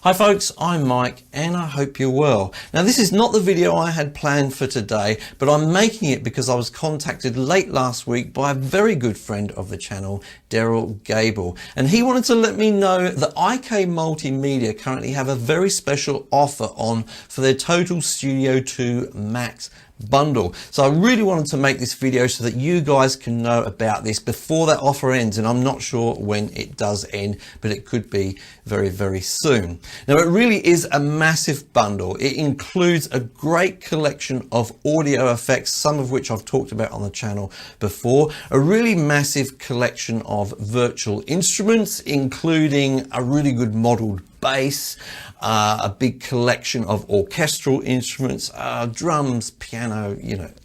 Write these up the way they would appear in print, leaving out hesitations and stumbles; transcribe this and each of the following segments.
Hi folks, I'm Mike and I hope you're well. Now this is not the video I had planned for today, but I'm making it because I was contacted late last week by a very good friend of the channel, Daryl Gable, and he wanted to let me know that IK Multimedia currently have a very special offer on for their Total Studio 2 Max bundle. So I really wanted to make this video so that you guys can know about this before that offer ends, and I'm not sure when it does end, but it could be very, very soon. Now it really is a massive bundle. It includes a great collection of audio effects, some of which I've talked about on the channel before, a really massive collection of virtual instruments, including a really good modeled bass, a big collection of orchestral instruments, drums, piano,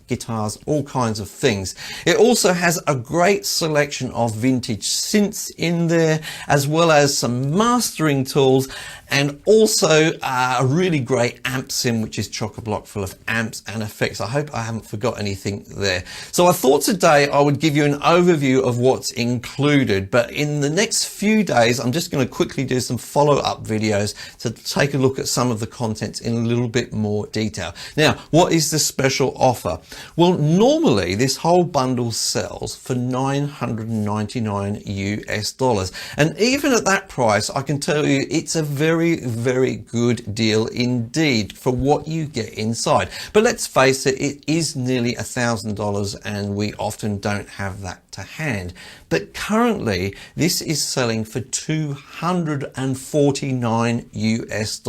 guitars, all kinds of things. It also has a great selection of vintage synths in there, as well as some mastering tools, and also a really great amp sim, which is chock-a-block full of amps and effects. I hope I haven't forgot anything there. So I thought today I would give you an overview of what's included, but in the next few days I'm just going to quickly do some follow-up videos to take a look at some of the contents in a little bit more detail. Now, what is the special offer? Well, normally this whole bundle sells for $999 US, and even at that price I can tell you it's a very, very good deal indeed for what you get inside. But let's face it, it is nearly $1,000 and we often don't have that to hand. But currently this is selling for $249 US.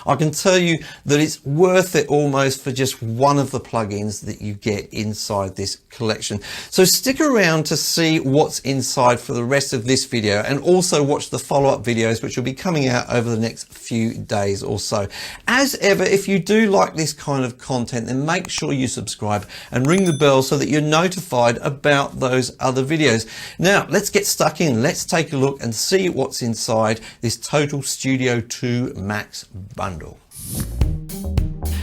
I can tell you that it's worth it almost for just one of the plugins that you get inside this collection. So stick around to see what's inside for the rest of this video, and also watch the follow-up videos which will be coming out over the next few days or so. As ever, if you do like this kind of content, then make sure you subscribe and ring the bell so that you're notified about those other videos. Now let's get stuck in. Let's take a look and see what's inside this Total Studio 2 Max bundle.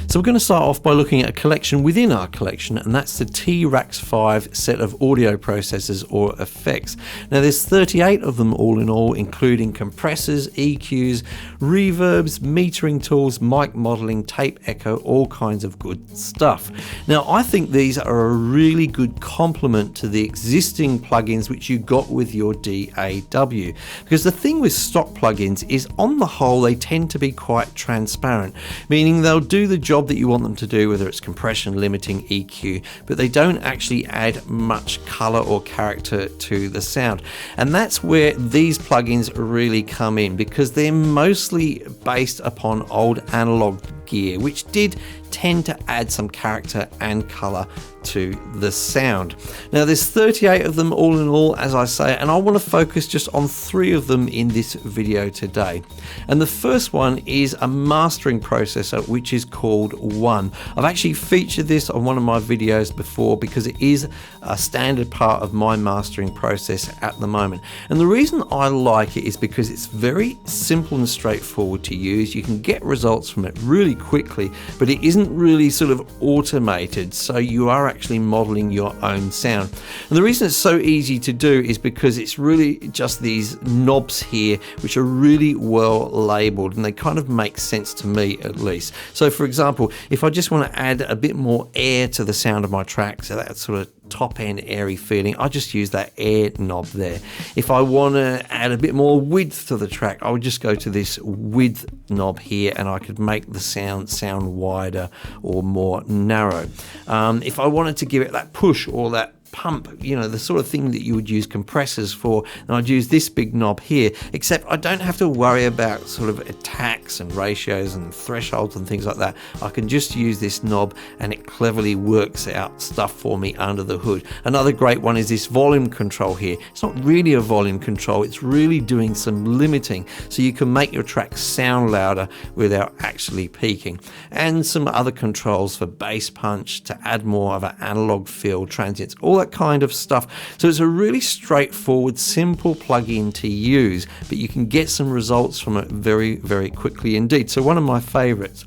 So we're going to start off by looking at a collection within our collection, and that's the T-Rax 5 set of audio processors or effects. Now there's 38 of them all in all, including compressors, EQs, reverbs, metering tools, mic modeling, tape echo, all kinds of good stuff. Now I think these are a really good complement to the existing plugins which you got with your DAW, because the thing with stock plugins is on the whole they tend to be quite transparent, meaning they'll do the job that you want them to do, whether it's compression, limiting, EQ, but they don't actually add much color or character to the sound. And that's where these plugins really come in, because they're mostly based upon old analog gear, which did tend to add some character and color to the sound. Now there's 38 of them all in all, as I say, and I want to focus just on 3 of them in this video today. And the first one is a mastering processor which is called One. I've actually featured this on one of my videos before because it is a standard part of my mastering process at the moment. And the reason I like it is because it's very simple and straightforward to use. You can get results from it really quickly, but it isn't really sort of automated, so you are actually modeling your own sound. And the reason it's so easy to do is because it's really just these knobs here which are really well labeled, and they kind of make sense to me at least. So for example, if I just want to add a bit more air to the sound of my track, so that sort of top end airy feeling, I just use that air knob there. If I want to add a bit more width to the track, I would just go to this width knob here and I could make the sound wider or more narrow. If I wanted to give it that push or that pump, the sort of thing that you would use compressors for, and I'd use this big knob here, except I don't have to worry about sort of attacks and ratios and thresholds and things like that. I can just use this knob and it cleverly works out stuff for me under the hood. Another great one is this volume control here. It's not really a volume control, it's really doing some limiting, so you can make your track sound louder without actually peaking. And some other controls for bass punch to add more of an analog feel, transients, all that kind of stuff. So it's a really straightforward, simple plugin to use, but you can get some results from it very, very quickly indeed. So one of my favorites.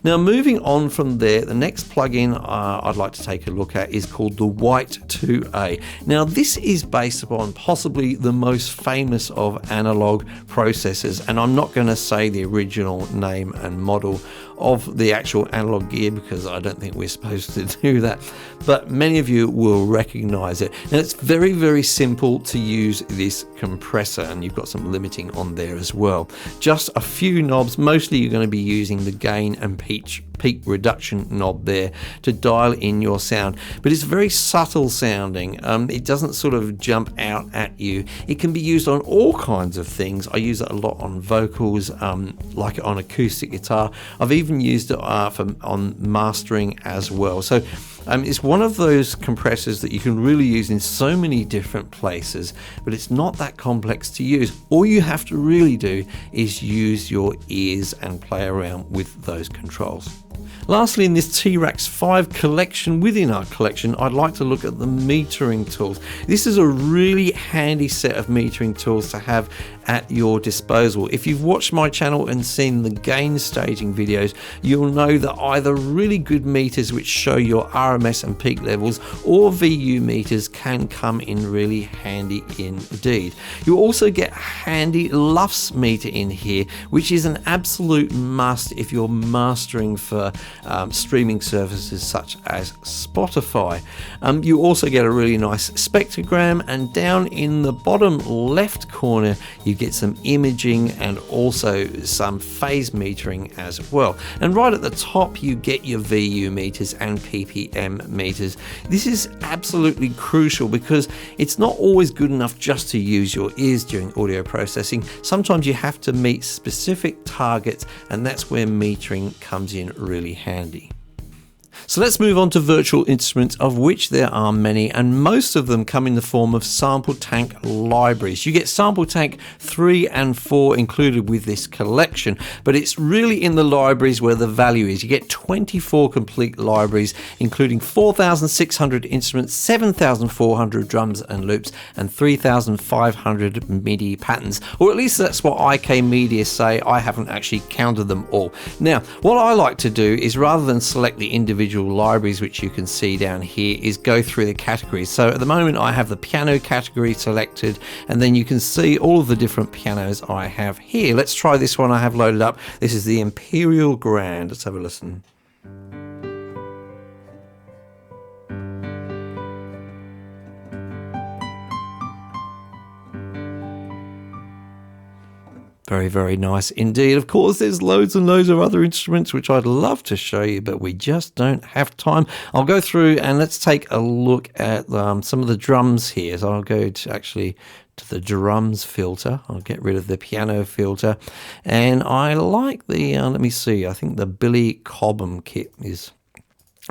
Now, moving on from there, the next plugin I'd like to take a look at is called the White 2A. Now, this is based upon possibly the most famous of analog processors, and I'm not going to say the original name and model of the actual analog gear because I don't think we're supposed to do that, but many of you will recognize it. Now, it's very, very simple to use this compressor, and you've got some limiting on there as well. Just a few knobs. Mostly you're going to be using the gain and peak reduction knob there to dial in your sound, but it's very subtle sounding. It doesn't sort of jump out at you. It can be used on all kinds of things. I use it a lot on vocals, like on acoustic guitar. I've even used it on mastering as well. So it's one of those compressors that you can really use in so many different places, but it's not that complex to use. All you have to really do is use your ears and play around with those controls. Lastly, in this T-Rax 5 collection, within our collection, I'd like to look at the metering tools. This is a really handy set of metering tools to have at your disposal. If you've watched my channel and seen the gain staging videos, you'll know that either really good meters which show your RMS and peak levels or VU meters can come in really handy indeed. You'll also get a handy LUFS meter in here, which is an absolute must if you're mastering for streaming services such as Spotify. You also get a really nice spectrogram, and down in the bottom left corner you get some imaging and also some phase metering as well. And right at the top you get your VU meters and PPM meters. This is absolutely crucial because it's not always good enough just to use your ears during audio processing. Sometimes you have to meet specific targets, and that's where metering comes in really handy. So let's move on to virtual instruments, of which there are many, and most of them come in the form of SampleTank libraries. You get SampleTank 3 and 4 included with this collection, but it's really in the libraries where the value is. You get 24 complete libraries, including 4,600 instruments, 7,400 drums and loops, and 3,500 MIDI patterns, or at least that's what IK Media say. I haven't actually counted them all. Now, what I like to do is, rather than select the individual libraries which you can see down here, is go through the categories. So at the moment I have the piano category selected, and then you can see all of the different pianos I have here. Let's try this one I have loaded up. This is the Imperial Grand. Let's have a listen. Very, very nice indeed. Of course, there's loads and loads of other instruments which I'd love to show you, but we just don't have time. I'll go through and let's take a look at some of the drums here. So I'll go to the drums filter. I'll get rid of the piano filter. And I like the, let me see, I think the Billy Cobham kit is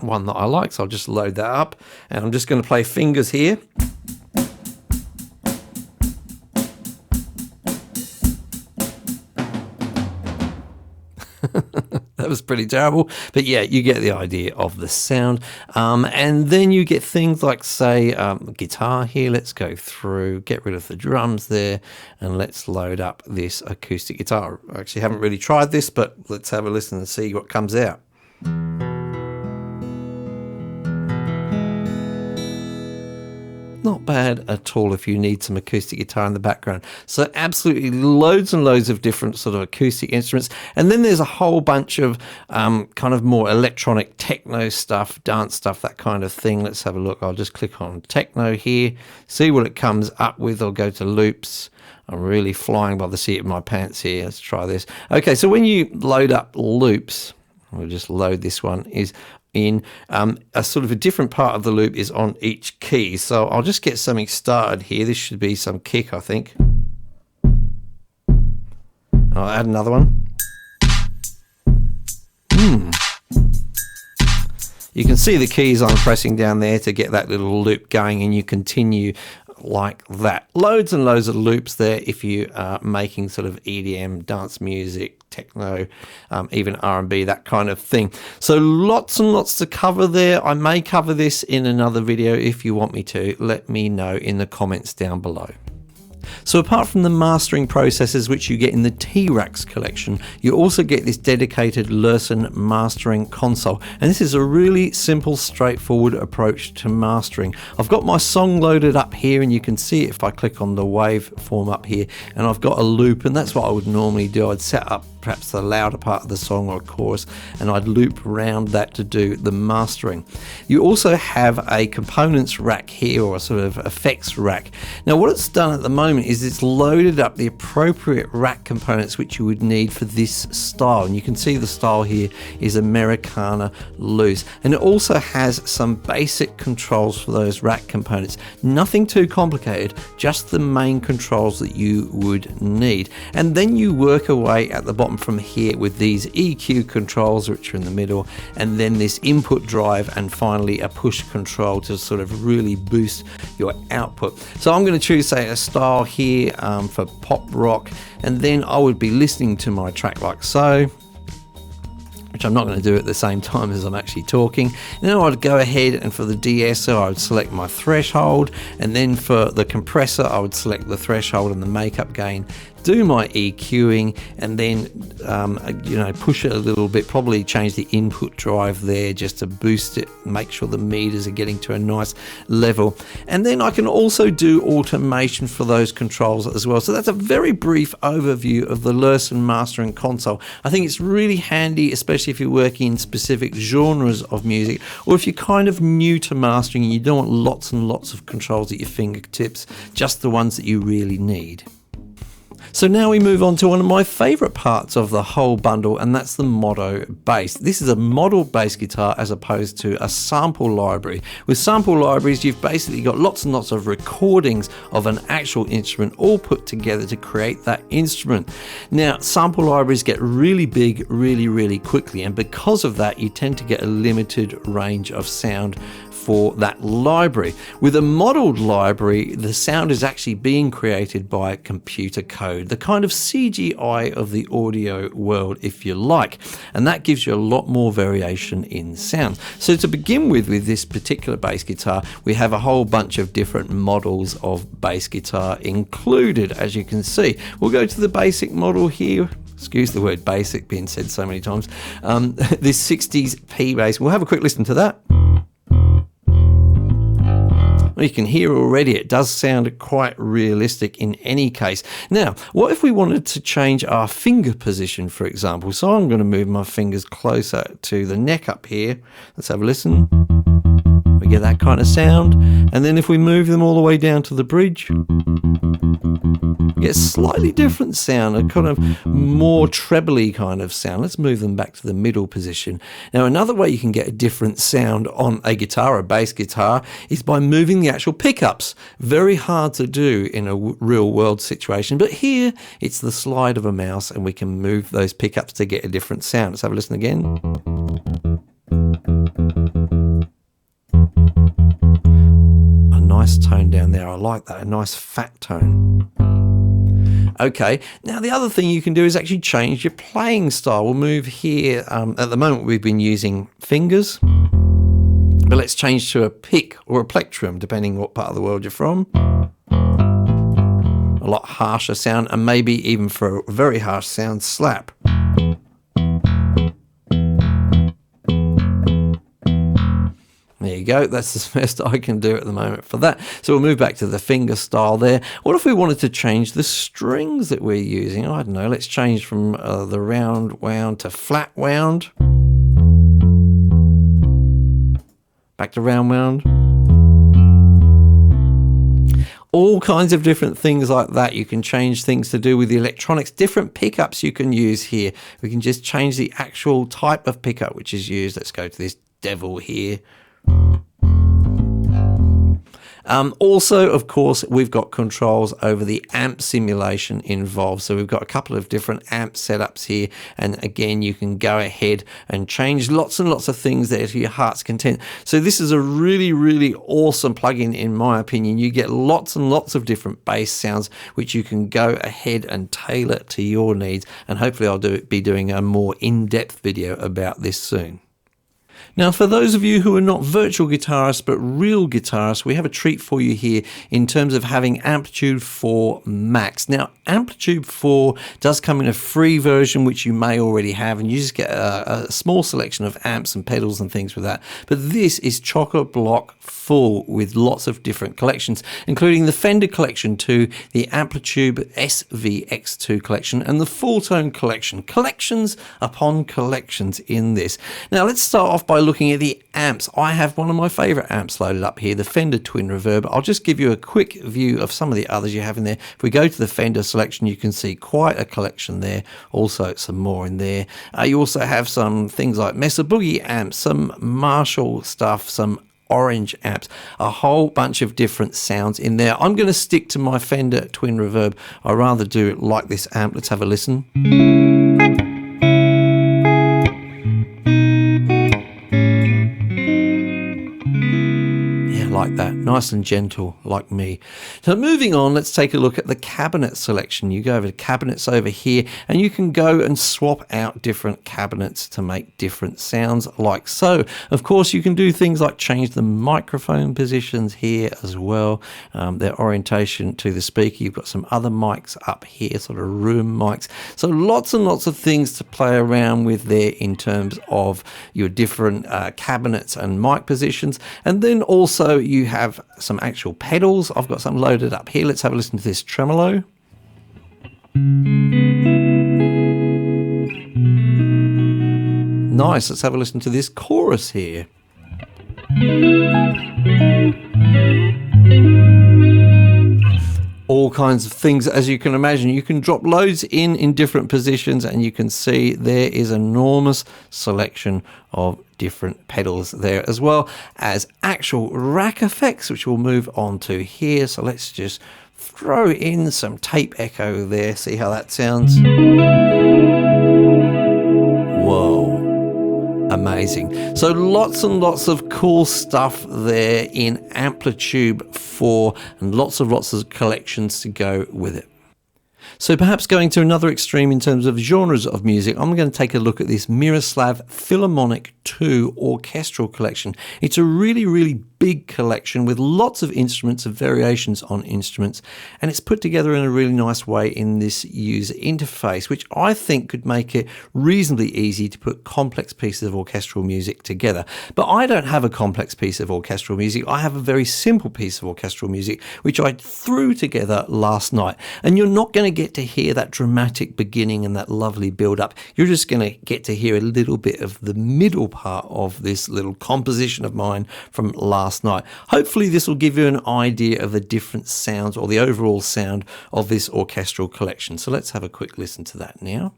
one that I like. So I'll just load that up, and I'm just going to play fingers here. That was pretty terrible, but yeah, you get the idea of the sound. And then you get things like, say, guitar here. Let's go through, get rid of the drums there, and let's load up this acoustic guitar. I actually haven't really tried this, but let's have a listen and see what comes out. Not bad at all if you need some acoustic guitar in the background. So absolutely loads and loads of different sort of acoustic instruments. And then there's a whole bunch of kind of more electronic techno stuff, dance stuff, that kind of thing. Let's have a look. I'll just click on techno here, see what it comes up with. I'll go to loops. I'm really flying by the seat of my pants here. Let's try this. Okay, so when you load up loops, we'll just load this one, is in a sort of a different part of the loop is on each key. So I'll just get something started here. This should be some kick, I think. I'll add another one. You can see the keys I'm pressing down there to get that little loop going, and you continue like that. Loads and loads of loops there if you are making sort of EDM, dance music, techno, even R&B, that kind of thing. So lots and lots to cover there. I may cover this in another video. If you want me to, let me know in the comments down below. So apart from the mastering processes which you get in the T-Rax collection, you also get this dedicated Lurssen mastering console. And this is a really simple, straightforward approach to mastering. I've got my song loaded up here, and you can see it if I click on the waveform up here, and I've got a loop, and that's what I would normally do. I'd set up perhaps the louder part of the song or chorus, and I'd loop around that to do the mastering. You also have a components rack here, or a sort of effects rack. Now what it's done at the moment is it's loaded up the appropriate rack components which you would need for this style, and you can see the style here is Americana loose, and it also has some basic controls for those rack components. Nothing too complicated, just the main controls that you would need. And then you work away at the bottom from here with these EQ controls which are in the middle, and then this input drive, and finally a push control to sort of really boost your output. So I'm going to choose, say, a style here for pop rock, and then I would be listening to my track like so, which I'm not going to do at the same time as I'm actually talking. And then I'd go ahead, and for the de-esser I would select my threshold, and then for the compressor I would select the threshold and the makeup gain, do my EQing, and then push it a little bit, probably change the input drive there just to boost it, make sure the meters are getting to a nice level. And then I can also do automation for those controls as well. So that's a very brief overview of the Lurssen mastering console. I think it's really handy, especially if you're working in specific genres of music, or if you're kind of new to mastering and you don't want lots and lots of controls at your fingertips, just the ones that you really need. So now we move on to one of my favorite parts of the whole bundle, and that's the MODO bass. This is a model bass guitar as opposed to a sample library. With sample libraries, you've basically got lots and lots of recordings of an actual instrument all put together to create that instrument. Now, sample libraries get really big really quickly, and because of that, you tend to get a limited range of sound for that library. With a modeled library, the sound is actually being created by computer code, the kind of CGI of the audio world, if you like, and that gives you a lot more variation in sound. So to begin with this particular bass guitar, we have a whole bunch of different models of bass guitar included, as you can see. We'll go to the basic model here. Excuse the word basic being said so many times. This 60s P bass. We'll have a quick listen to that. Well, you can hear already it does sound quite realistic in any case. Now, what if we wanted to change our finger position, for example? So I'm going to move my fingers closer to the neck up here. Let's have a listen. We get that kind of sound. And then if we move them all the way down to the bridge, we get a slightly different sound, a kind of more trebly kind of sound. Let's move them back to the middle position. Now, another way you can get a different sound on a guitar, a bass guitar, is by moving the actual pickups. Very hard to do in a real world situation, but here it's the slide of a mouse and we can move those pickups to get a different sound. Let's have a listen again. A nice tone down there. I like that, a nice fat tone. Okay, now the other thing you can do is actually change your playing style. We'll move here. At the moment we've been using fingers, but let's change to a pick or a plectrum, depending what part of the world you're from. A lot harsher sound, and maybe even for a very harsh sound, slap. There you go, that's the best I can do at the moment for that. So we'll move back to the finger style there. What if we wanted to change the strings that we're using? I don't know, let's change from the round wound to flat wound. Back to round wound. All kinds of different things like that. You can change things to do with the electronics, different pickups you can use here. We can just change the actual type of pickup which is used. Let's go to this devil here. Also, of course, we've got controls over the amp simulation involved. So we've got a couple of different amp setups here. And again, you can go ahead and change lots and lots of things there to your heart's content. So this is a really, really awesome plugin, in my opinion. You get lots and lots of different bass sounds, which you can go ahead and tailor to your needs. And hopefully I'll be doing a more in-depth video about this soon. Now, for those of you who are not virtual guitarists but real guitarists, we have a treat for you here in terms of having AmpliTube 4 Max. Now, AmpliTube 4 does come in a free version, which you may already have, and you just get a small selection of amps and pedals and things with that. But this is chock-a-block full with lots of different collections, including the Fender collection 2, the AmpliTube SVX2 collection, and the Full Tone collection. Collections upon collections in this. Now, let's start off by looking at the amps. I have one of my favorite amps loaded up here, the Fender Twin Reverb. I'll just give you a quick view of some of the others you have in there. If we go to the Fender selection, you can see quite a collection there. Also some more in there. You also have some things like Mesa Boogie amps, some Marshall stuff, some Orange amps, a whole bunch of different sounds in there. I'm going to stick to my Fender Twin Reverb. I rather do like this amp. Let's have a listen. Like that, nice and gentle, like me. So moving on, let's take a look at the cabinet selection. You go over to cabinets over here, and you can go and swap out different cabinets to make different sounds, like so. Of course, you can do things like change the microphone positions here as well, their orientation to the speaker. You've got some other mics up here, sort of room mics. So lots and lots of things to play around with there in terms of your different cabinets and mic positions. And then also you have some actual pedals. I've got some loaded up here. Let's have a listen to this tremolo. Nice. Let's have a listen to this chorus here. All kinds of things, as you can imagine. You can drop loads in different positions, and you can see there is an enormous selection of different pedals there, as well as actual rack effects, which we'll move on to here. So let's just throw in some tape echo there, see how that sounds. Whoa, amazing. So lots and lots of cool stuff there in AmpliTube 4, and lots of collections to go with it. So perhaps going to another extreme in terms of genres of music, I'm going to take a look at this Miroslav Philharmonik 2 orchestral collection. It's a really, really big collection with lots of instruments, of variations on instruments, and it's put together in a really nice way in this user interface, which I think could make it reasonably easy to put complex pieces of orchestral music together. But I don't have a complex piece of orchestral music. I have a very simple piece of orchestral music, which I threw together last night. And you're not going to get to hear that dramatic beginning and that lovely build up. You're just going to get to hear a little bit of the middle part of this little composition of mine from last night. Hopefully this will give you an idea of the different sounds, or the overall sound of this orchestral collection. So let's have a quick listen to that now.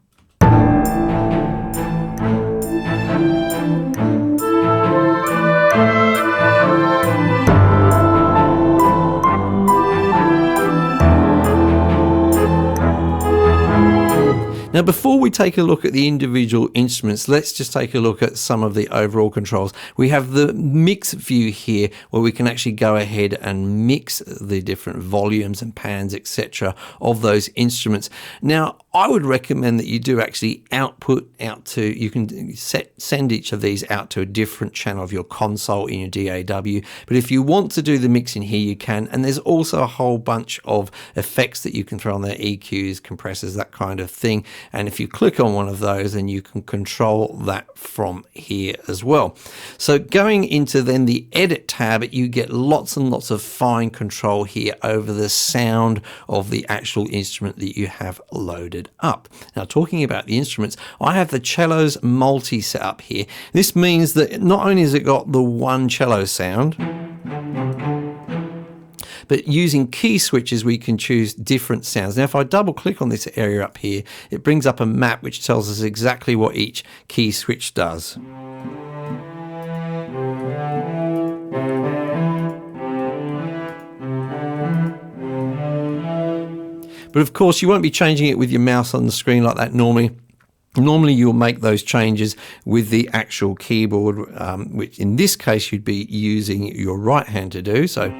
Now, before we take a look at the individual instruments, let's just take a look at some of the overall controls. We have the mix view here, where we can actually go ahead and mix the different volumes and pans, etc., of those instruments. Now, I would recommend that you do actually output out to, you can send each of these out to a different channel of your console in your DAW. But if you want to do the mixing here, you can. And there's also a whole bunch of effects that you can throw on there, EQs, compressors, that kind of thing. And if you click on one of those, then you can control that from here as well. So going into then the edit tab, you get lots and lots of fine control here over the sound of the actual instrument that you have loaded up. Now, talking about the instruments, I have the cellos multi set up here. This means that not only has it got the one cello sound, but using key switches, we can choose different sounds. Now, if I double click on this area up here, it brings up a map which tells us exactly what each key switch does. But of course, you won't be changing it with your mouse on the screen like that normally. Normally you'll make those changes with the actual keyboard, which in this case you'd be using your right hand to do. So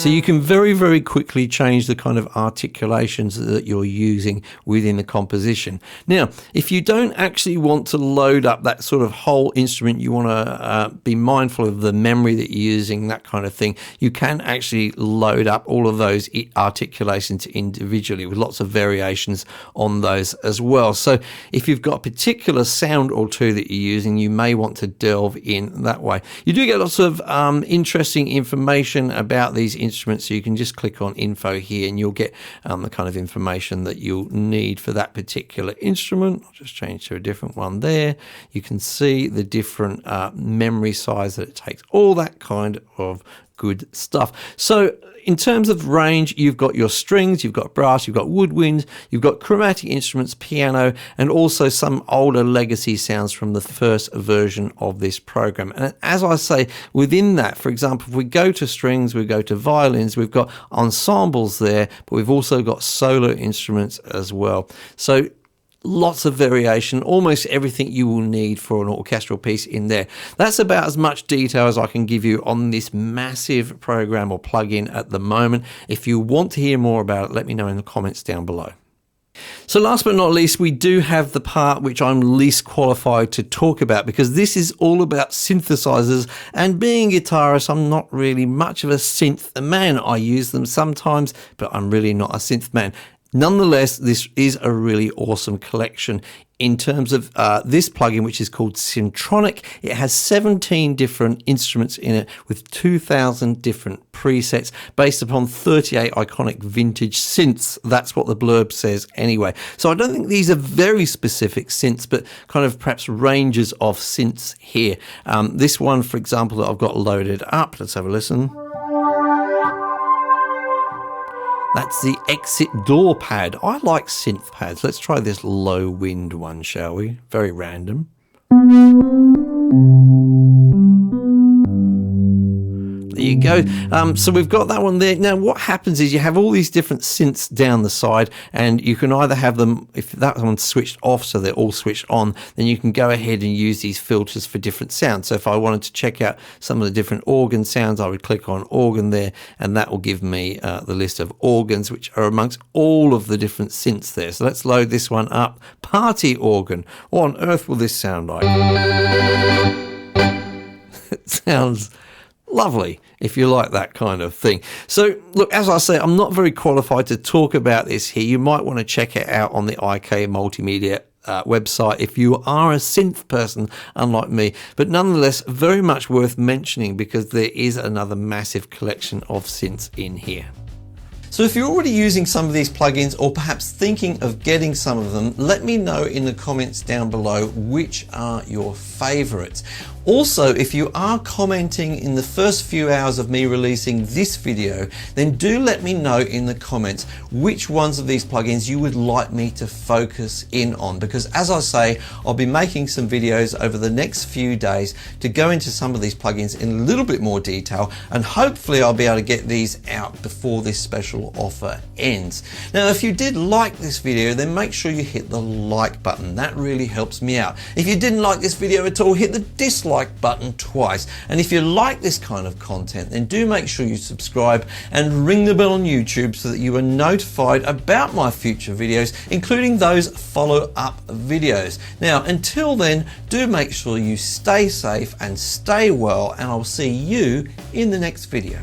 you can very, very quickly change the kind of articulations that you're using within the composition. Now, if you don't actually want to load up that sort of whole instrument, you want to be mindful of the memory that you're using, that kind of thing, you can actually load up all of those articulations individually with lots of variations on those as well. So if you've got a particular sound or two that you're using, you may want to delve in that way. You do get lots of interesting information about these instruments, so you can just click on info here and you'll get the kind of information that you'll need for that particular instrument. I'll just change to a different one there. You can see the different memory size that it takes, all that kind of good stuff. So in terms of range, you've got your strings, you've got brass, you've got woodwinds, you've got chromatic instruments, piano, and also some older legacy sounds from the first version of this program. And as I say, within that, for example, if we go to strings, we go to violins, we've got ensembles there, but we've also got solo instruments as well. So lots of variation, almost everything you will need for an orchestral piece in there. That's about as much detail as I can give you on this massive program or plugin at the moment. If you want to hear more about it, let me know in the comments down below. So last but not least, we do have the part which I'm least qualified to talk about, because this is all about synthesizers, and being a guitarist, I'm not really much of a synth man. I use them sometimes, but I'm really not a synth man. Nonetheless, this is a really awesome collection in terms of this plugin, which is called Syntronik. It has 17 different instruments in it with 2,000 different presets based upon 38 iconic vintage synths. That's what the blurb says anyway. So I don't think these are very specific synths, but kind of perhaps ranges of synths here. This one, for example, that I've got loaded up, let's have a listen. That's the exit door pad. I like synth pads. Let's try this low wind one, shall we? Very random. There you go. So we've got that one there. Now what happens is you have all these different synths down the side, and you can either have them, if that one's switched off so they're all switched on, then you can go ahead and use these filters for different sounds. So if I wanted to check out some of the different organ sounds, I would click on organ there, and that will give me the list of organs which are amongst all of the different synths there. So let's load this one up. Party organ. What on earth will this sound like? It sounds lovely if you like that kind of thing. So look, as I say, I'm not very qualified to talk about this here. You might want to check it out on the IK Multimedia website if you are a synth person unlike me, but nonetheless very much worth mentioning because there is another massive collection of synths in here. So if you're already using some of these plugins, or perhaps thinking of getting some of them, let me know in the comments down below which are your favorites. Also, if you are commenting in the first few hours of me releasing this video, then do let me know in the comments which ones of these plugins you would like me to focus in on, because as I say, I'll be making some videos over the next few days to go into some of these plugins in a little bit more detail, and hopefully I'll be able to get these out before this special offer ends. Now, if you did like this video, then make sure you hit the like button. That really helps me out. If you didn't like this video at all, hit the dislike button twice. And if you like this kind of content, then do make sure you subscribe and ring the bell on YouTube so that you are notified about my future videos, including those follow-up videos. Now, until then, do make sure you stay safe and stay well, and I'll see you in the next video.